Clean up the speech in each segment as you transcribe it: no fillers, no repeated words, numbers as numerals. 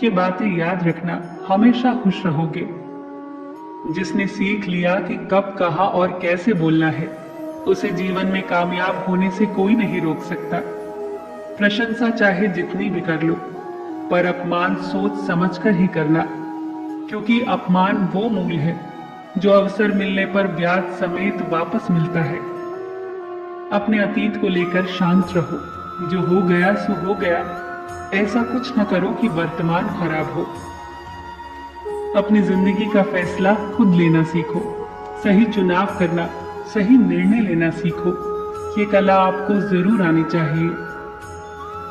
ये बातें याद रखना, हमेशा खुश रहोगे। जिसने सीख लिया कि कब, कहाँ और कैसे बोलना है, उसे जीवन में कामयाब होने से कोई नहीं रोक सकता। प्रशंसा चाहे जितनी भी कर लो, पर अपमान सोच समझकर ही करना, क्योंकि अपमान वो मूल है जो अवसर मिलने पर ब्याज समेत वापस मिलता है। अपने अतीत को लेकर शांत रहो, जो हो गया सो हो गया। ऐसा कुछ न करो कि वर्तमान खराब हो। अपनी जिंदगी का फैसला खुद लेना सीखो, सही चुनाव करना, सही निर्णय लेना सीखो। ये कला आपको जरूर आनी चाहिए।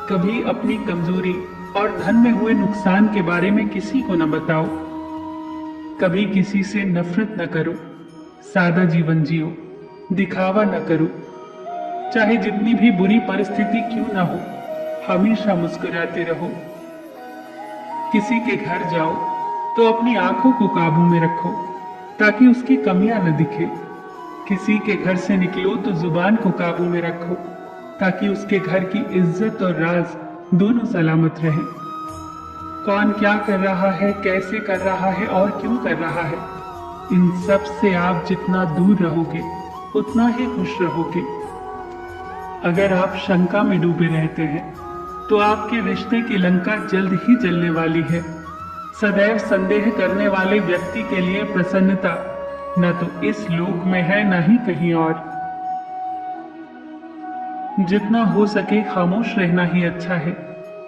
कभी अपनी कमजोरी और धन में हुए नुकसान के बारे में किसी को न बताओ। कभी किसी से नफरत न करो। सादा जीवन जियो, दिखावा न करो। चाहे जितनी भी बुरी परिस्थिति क्यों ना हो, हमेशा मुस्कुराते रहो। किसी के घर जाओ तो अपनी आंखों को काबू में रखो, ताकि उसकी कमियां न दिखे। किसी के घर से निकलो तो जुबान को काबू में रखो, ताकि उसके घर की इज्जत और राज दोनों सलामत रहें। कौन क्या कर रहा है, कैसे कर रहा है और क्यों कर रहा है, इन सब से आप जितना दूर रहोगे उतना ही खुश रहोगे। अगर आप शंका में डूबे रहते हैं तो आपके रिश्ते की लंका जल्द ही जलने वाली है। सदैव संदेह करने वाले व्यक्ति के लिए प्रसन्नता न तो इस लोक में है, न ही कहीं और। जितना हो सके खामोश रहना ही अच्छा है,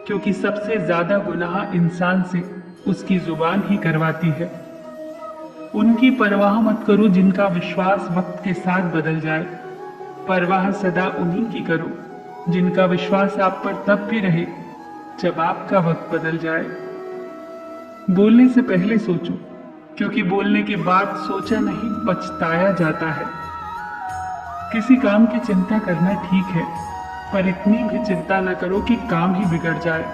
क्योंकि सबसे ज्यादा गुनाह इंसान से उसकी जुबान ही करवाती है। उनकी परवाह मत करो जिनका विश्वास वक्त के साथ बदल जाए। परवाह सदा उन्हीं की करो जिनका विश्वास आप पर तब भी रहे जब आपका वक्त बदल जाए। बोलने से पहले सोचो, क्योंकि बोलने के बाद सोचा नहीं पछताया जाता है। किसी काम की चिंता करना ठीक है, पर इतनी भी चिंता न करो कि काम ही बिगड़ जाए।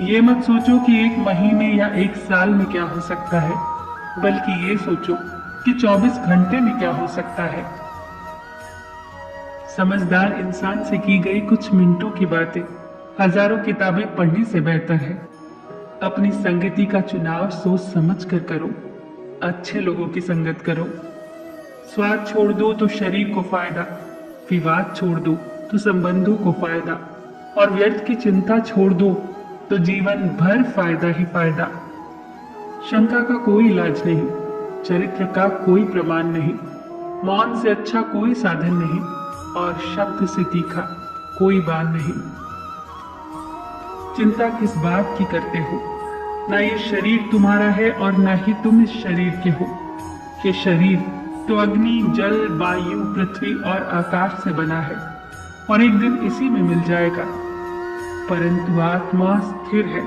ये मत सोचो कि एक महीने या एक साल में क्या हो सकता है, बल्कि ये सोचो कि 24 घंटे में क्या हो सकता है। समझदार इंसान से की गई कुछ मिनटों की बातें हजारों किताबें पढ़ने से बेहतर है। अपनी संगति का चुनाव सोच समझ कर करो। अच्छे लोगों की संगत करो। स्वाद छोड़ दो तो शरीर को फायदा, विवाद छोड़ दो तो संबंधों को फायदा, और व्यर्थ की चिंता छोड़ दो तो जीवन भर फायदा ही फायदा। शंका का कोई इलाज नहीं, चरित्र का कोई प्रमाण नहीं, मौन से अच्छा कोई साधन नहीं, और शब्द से तीखा कोई बाण नहीं। चिंता किस बात की करते हो? ना ये शरीर तुम्हारा है और ना ही तुम इस शरीर के हो। ये शरीर तो अग्नि, जल, वायु, पृथ्वी और आकाश से बना है, और एक दिन इसी में मिल जाएगा। परंतु आत्मा स्थिर है,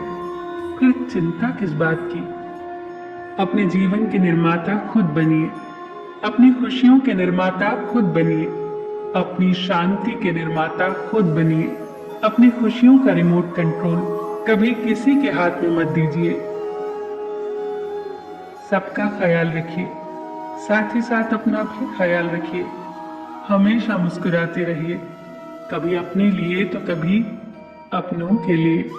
फिर चिंता किस बात की? अपने जीवन के निर्माता खुद बनिए। अपनी खुशियों के निर्माता खुद बनिए। अपनी शांति के निर्माता खुद बनिए। अपनी खुशियों का रिमोट कंट्रोल कभी किसी के हाथ में मत दीजिए। सबका ख्याल रखिए, साथ ही साथ अपना भी ख्याल रखिए। हमेशा मुस्कुराते रहिए, कभी अपने लिए तो कभी अपनों के लिए।